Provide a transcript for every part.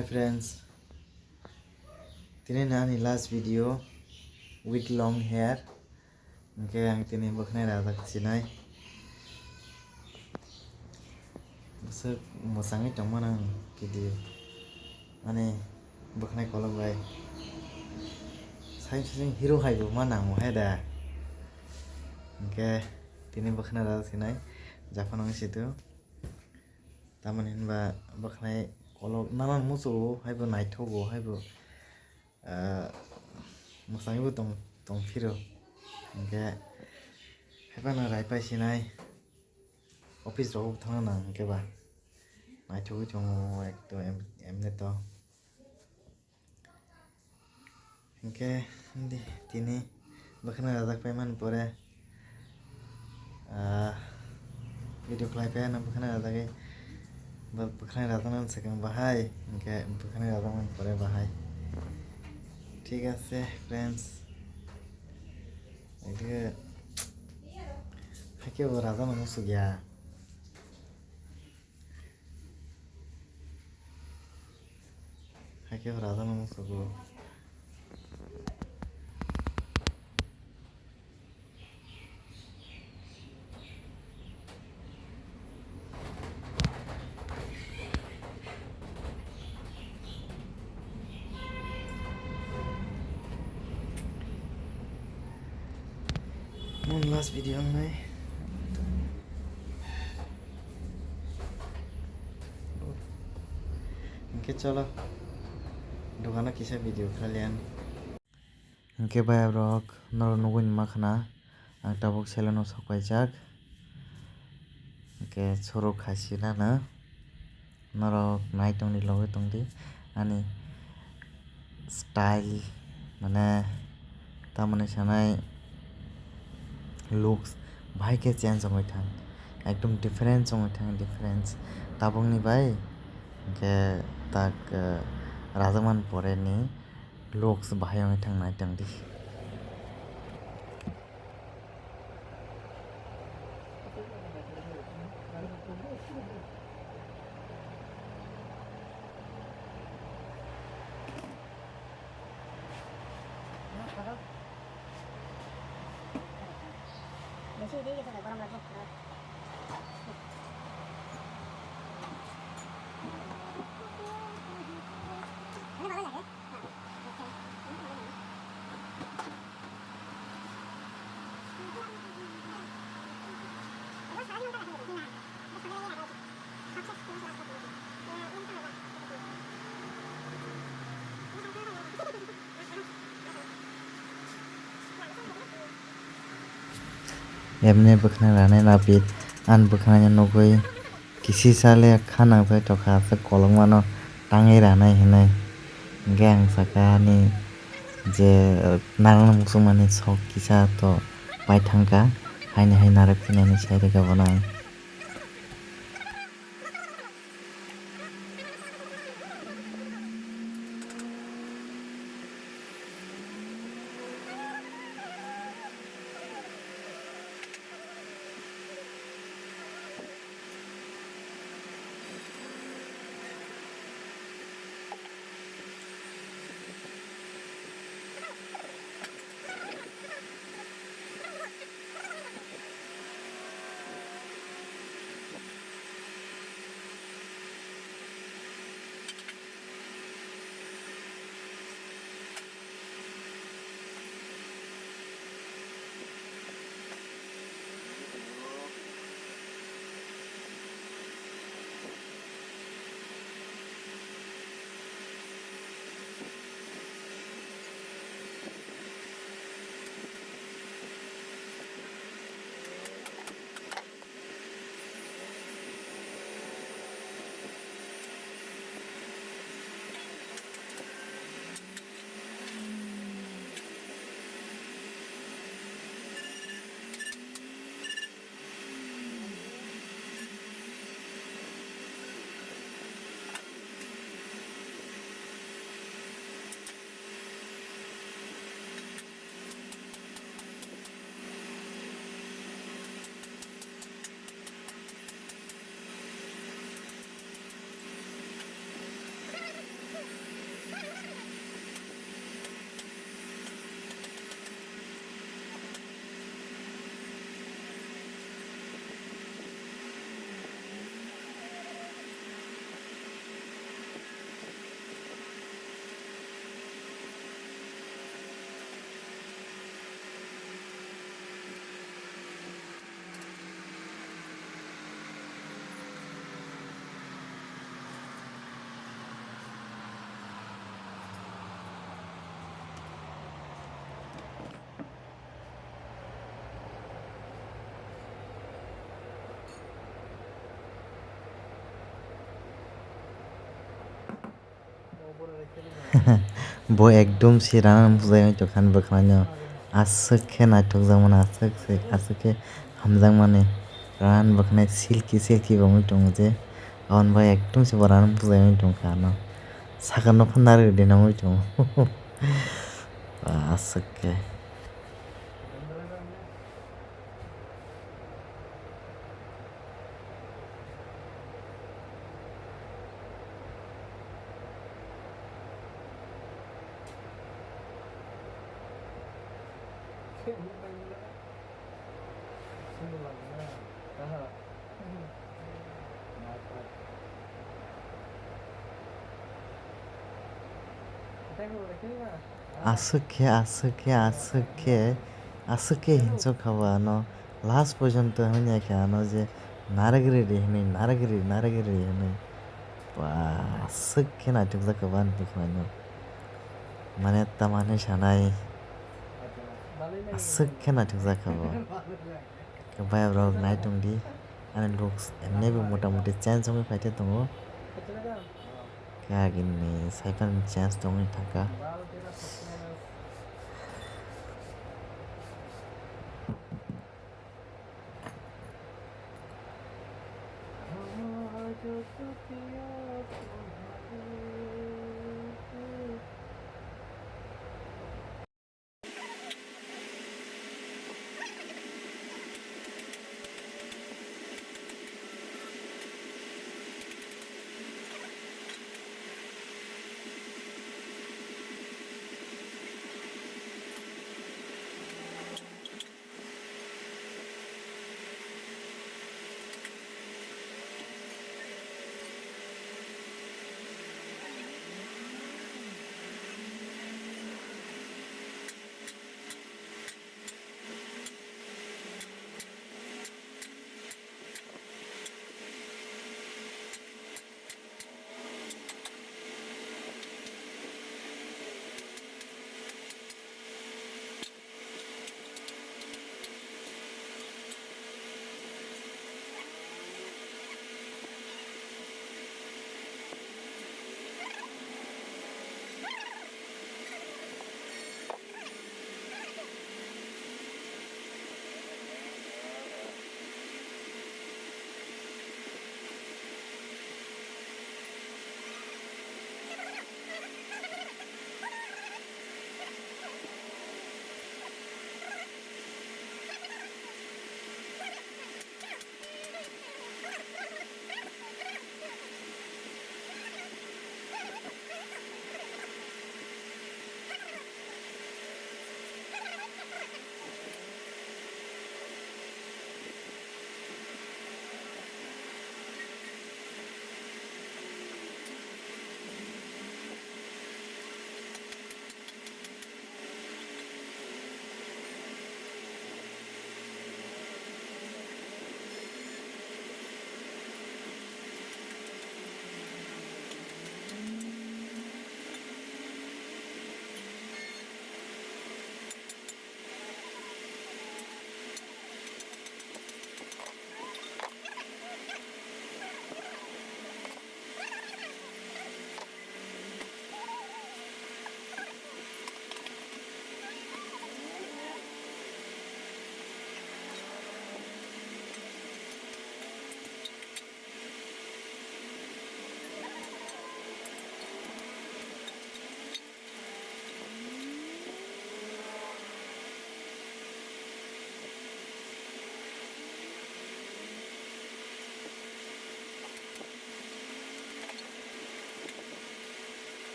Hi friends, tini nani last video with long hair. Okay, ang tini baknai rada kasinai. Besar mosangi tongman ang video. Ane baknai kolok bai. Sai sing hero hai bu mana mo hai da. Okay, tini baknai rada kasinai. Japan ang situ. Taman hinba baknai kolok naman musuh hai bu naithogo hai bu. Mosangi bu tong firo. Okay, hai ba na rai pai sinai. Office rok thang na ke ba naithogo chongo ekto emne to hingke tini bakna rajak paiman pore video khlai pai na bakna rajak bakna rajak sekang bahai hingke bakna rajak pore bahai ঠিক আছে friends এদিকে হাকে রাজা মানুষ গিয়া হাকে রাজা মানুষ গো One last video nai Oke chalo dogana kisa video kalian Oke bye rok nor nugun makhna ang tabuk selano sokpaijak Oke sorok khasi na norok naitong ni logoi tongdi ani style mane tamani sanai looks bhai ke change hoi thang ekdom different hoi thang difference tabung ni bai ke tak rajaman pore ni looks bhai hoi thang naitong di বেশি দিয়ে গেছে গরম লাগবে emne bakna rane napit an bakna nogoi kisi sale khana pai tokha se kolongma no tangai ranai hinai gang saka ni je nang musumani sok kisa to paithangka haini hai narak pinani side ka bonai bo ekdom si ranan bujai oi tongkha ani bwkhana no aswk khe naithokjakmani aswk khe hamjakmani ranan bwkhanai silky silky bo ongoi tongo je aboni bai ekdom se bo ranan bujai oi tongkha no saka no phan narigri ongoi tongo aswk khe. Aswk khe hinchok ba no last porjonto hwnyaikha ano je narigri hinui aswk khe naithokjaka bani bwkhana no mane tamani sanai aswk khe naithokjaka bo bayap rok naitongdi ani looks emne bo motamuti change ongoi paitha tongo khe agini saipan change tongoi thaka.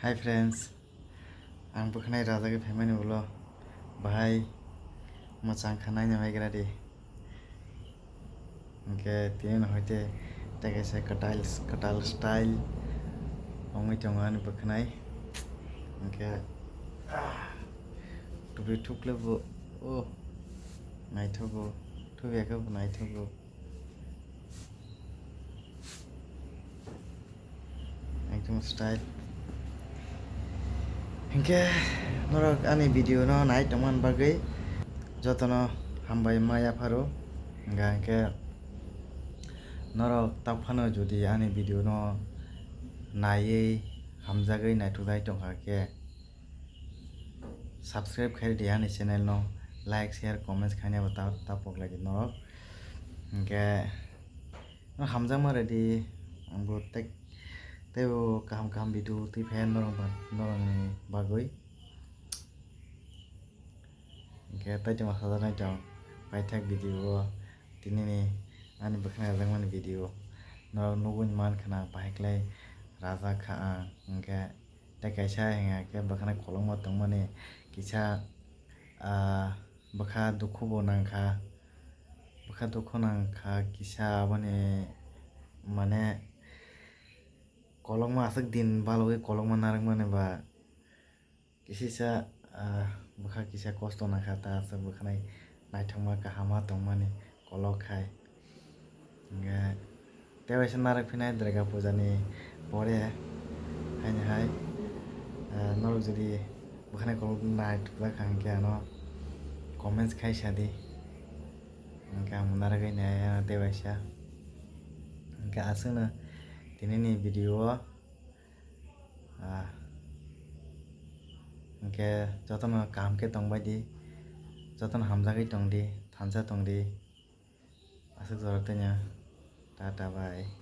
Hi friends, ang bukhnai rajagi phaimani ulo bahai mochang khanai namaigra di. Hingke tini hoite tekaisa katal style ongoi tongo ani bukhnai. Hingke tubi thuklebu naithogo thubiyakabo naithogo. Ekdom style. Hingke norok ani video no nai tongman bagui jotono hambai maya pharo hingke norok tapphano jodi ani video no naiye hamjagui naithokjai tongkha khe subscribe khai di ani channel no like share comments khainabo tapoklai norok hingke hamjakma ready ambo teibo kaham video tui norokni bagui hingke taitongma sajaknai tong paithak video o tinini ani bukhnai rajakmani video norok nugui mankha na bahaklai rajak kha ang hingke tei kaisa hingke bwkhani kologma tongmani kisa bwkha dukhu bo nangkha kisa aboni mane kologma aswk din balogui kologma narakmani ba kisisa bwkha kisa kosto nangkha ta aswk bwkhani naithokma kaham tongmani kolog khai hingke tewaisa narak phinai durga puja ni pore haini hai norok jodi bwkhani kolog naithokjakha hingke ano comments khai sadi hingke ang naragui nai tewaisa hingke aswk no tinini video o hingke jotono kaham khe tongbai di jotono hamjagui tongdi thansa tongdi aswk jora tino tata bye.